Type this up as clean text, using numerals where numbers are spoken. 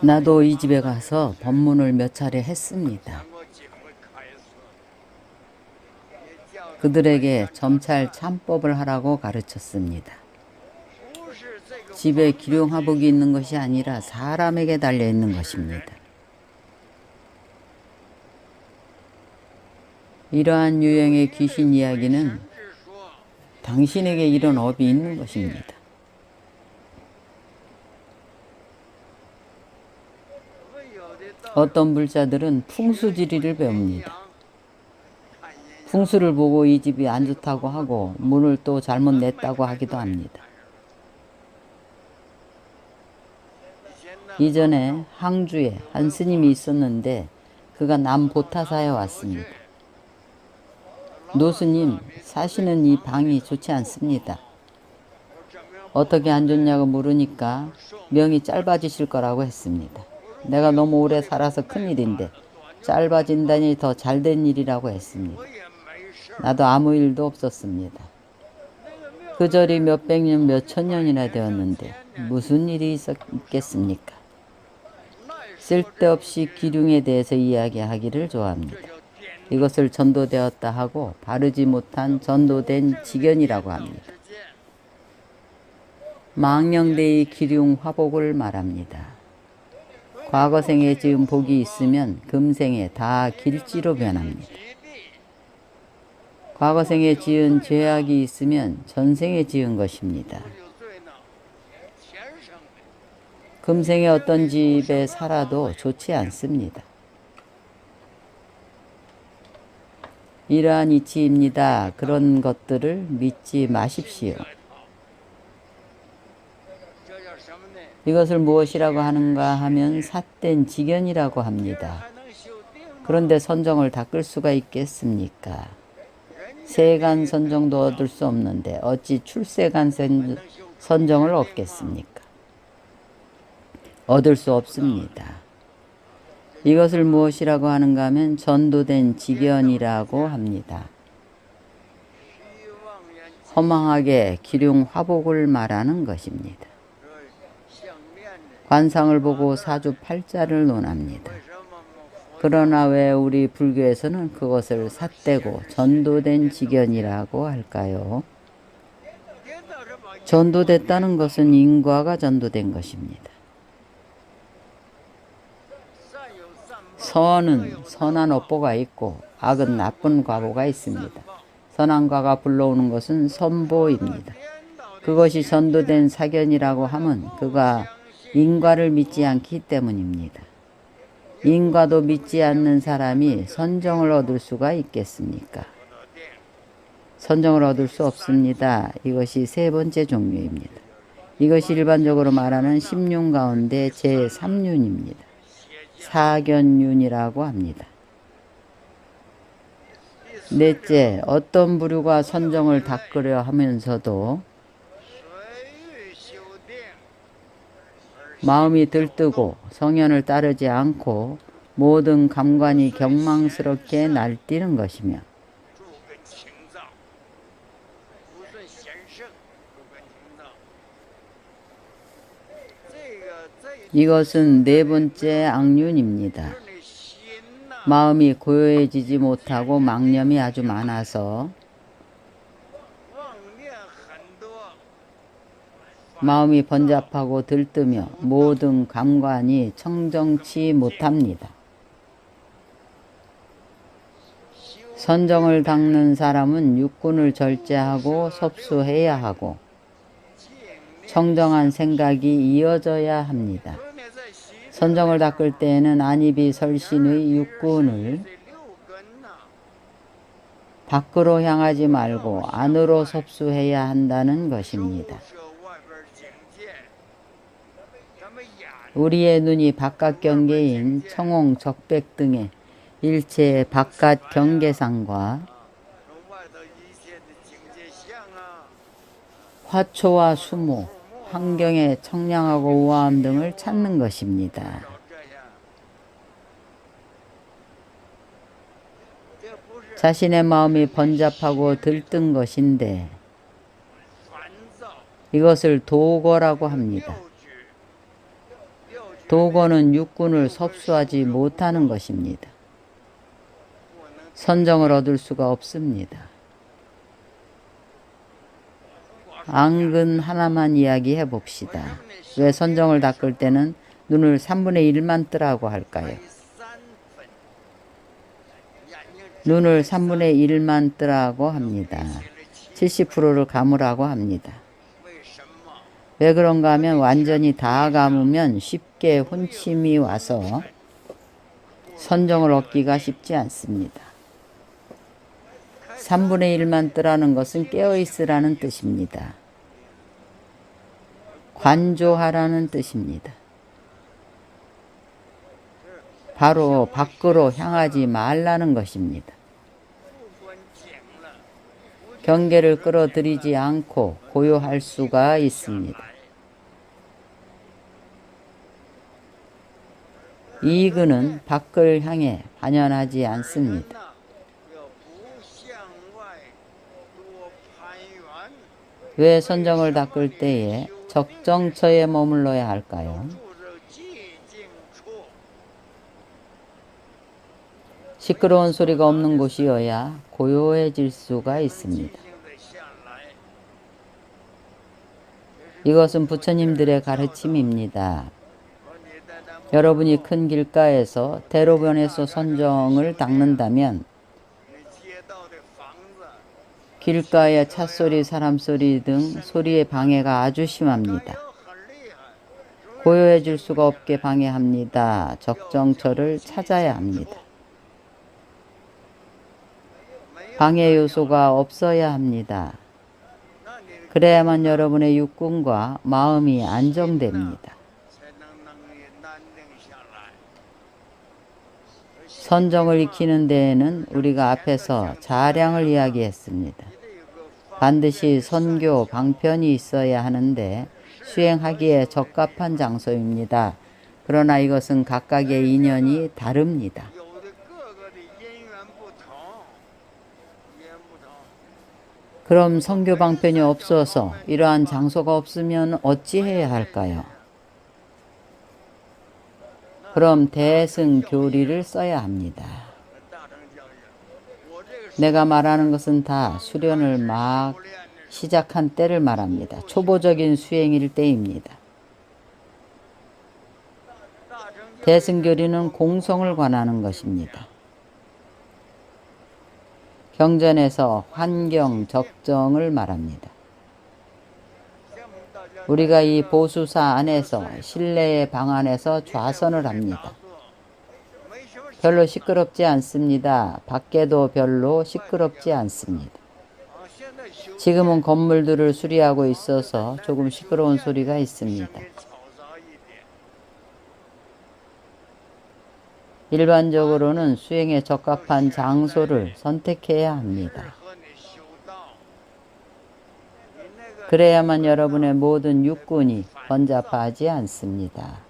나도 이 집에 가서 법문을 몇 차례 했습니다. 그들에게 점찰 참법을 하라고 가르쳤습니다. 집에 기룡화복이 있는 것이 아니라 사람에게 달려 있는 것입니다. 이러한 유형의 귀신 이야기는 당신에게 이런 업이 있는 것입니다. 어떤 불자들은 풍수지리를 배웁니다. 풍수를 보고 이 집이 안 좋다고 하고 문을 또 잘못 냈다고 하기도 합니다. 이전에 항주에 한 스님이 있었는데 그가 남보타사에 왔습니다. 노스님, 사시는 이 방이 좋지 않습니다. 어떻게 안 좋냐고 물으니까 명이 짧아지실 거라고 했습니다. 내가 너무 오래 살아서 큰일인데 짧아진다니 더 잘된 일이라고 했습니다. 나도 아무 일도 없었습니다. 그 절이 몇백 년, 몇천 년이나 되었는데 무슨 일이 있겠습니까? 쓸데없이 기륭에 대해서 이야기하기를 좋아합니다. 이것을 전도되었다 하고 바르지 못한 전도된 직연이라고 합니다. 망령대의 기륭 화복을 말합니다. 과거생에 지은 복이 있으면 금생에 다 길지로 변합니다. 과거생에 지은 죄악이 있으면 전생에 지은 것입니다. 금생에 어떤 집에 살아도 좋지 않습니다. 이러한 이치입니다. 그런 것들을 믿지 마십시오. 이것을 무엇이라고 하는가 하면 삿된 직연이라고 합니다. 그런데 선정을 닦을 수가 있겠습니까? 세간 선정도 얻을 수 없는데 어찌 출세간 선정을 얻겠습니까? 얻을 수 없습니다. 이것을 무엇이라고 하는가 하면 전도된 직연이라고 합니다. 허망하게 기륭 화복을 말하는 것입니다. 관상을 보고 사주팔자를 논합니다. 그러나 왜 우리 불교에서는 그것을 삿되고 전도된 직연이라고 할까요? 전도됐다는 것은 인과가 전도된 것입니다. 선은 선한 업보가 있고 악은 나쁜 과보가 있습니다. 선한 과가 불러오는 것은 선보입니다. 그것이 전도된 사견이라고 하면 그가 인과를 믿지 않기 때문입니다. 인과도 믿지 않는 사람이 선정을 얻을 수가 있겠습니까? 선정을 얻을 수 없습니다. 이것이 세 번째 종류입니다. 이것이 일반적으로 말하는 10륜 가운데 제3륜입니다. 사견륜이라고 합니다. 넷째, 어떤 부류가 선정을 닦으려 하면서도 마음이 들뜨고 성현을 따르지 않고 모든 감관이 경망스럽게 날뛰는 것이며 이것은 네 번째 악륜입니다. 마음이 고요해지지 못하고 망념이 아주 많아서 마음이 번잡하고 들뜨며 모든 감관이 청정치 못합니다. 선정을 닦는 사람은 육군을 절제하고 섭수해야 하고 청정한 생각이 이어져야 합니다. 선정을 닦을 때에는 안입이 설신의 육군을 밖으로 향하지 말고 안으로 섭수해야 한다는 것입니다. 우리의 눈이 바깥 경계인 청홍, 적백 등의 일체의 바깥 경계상과 화초와 수모, 환경의 청량하고 우아함 등을 찾는 것입니다. 자신의 마음이 번잡하고 들뜬 것인데 이것을 도거라고 합니다. 도건은 육군을 섭수하지 못하는 것입니다. 선정을 얻을 수가 없습니다. 앙근 하나만 이야기해 봅시다. 왜 선정을 닦을 때는 눈을 3분의 1만 뜨라고 할까요? 눈을 3분의 1만 뜨라고 합니다. 70%를 감으라고 합니다. 왜 그런가 하면 완전히 다 감으면 쉽게 혼침이 와서 선정을 얻기가 쉽지 않습니다. 3분의 1만 뜨라는 것은 깨어있으라는 뜻입니다. 관조하라는 뜻입니다. 바로 밖으로 향하지 말라는 것입니다. 경계를 끌어들이지 않고 고요할 수가 있습니다. 이근은 밖을 향해 반연하지 않습니다. 왜 선정을 닦을 때에 적정처에 머물러야 할까요? 시끄러운 소리가 없는 곳이어야 고요해질 수가 있습니다. 이것은 부처님들의 가르침입니다. 여러분이 큰 길가에서 대로변에서 선정을 닦는다면 길가의 찻소리, 사람소리 등 소리의 방해가 아주 심합니다. 고요해질 수가 없게 방해합니다. 적정처를 찾아야 합니다. 방해 요소가 없어야 합니다. 그래야만 여러분의 육군과 마음이 안정됩니다. 선정을 익히는 데에는 우리가 앞에서 자량을 이야기했습니다. 반드시 선교, 방편이 있어야 하는데 수행하기에 적합한 장소입니다. 그러나 이것은 각각의 인연이 다릅니다. 그럼 선교 방편이 없어서 이러한 장소가 없으면 어찌해야 할까요? 그럼 대승교리를 써야 합니다. 내가 말하는 것은 다 수련을 막 시작한 때를 말합니다. 초보적인 수행일 때입니다. 대승교리는 공성을 관하는 것입니다. 경전에서 환경, 적정을 말합니다. 우리가 이 보수사 안에서 실내의 방 안에서 좌선을 합니다. 별로 시끄럽지 않습니다. 밖에도 별로 시끄럽지 않습니다. 지금은 건물들을 수리하고 있어서 조금 시끄러운 소리가 있습니다. 일반적으로는 수행에 적합한 장소를 선택해야 합니다. 그래야만 여러분의 모든 육군이 번잡하지 않습니다.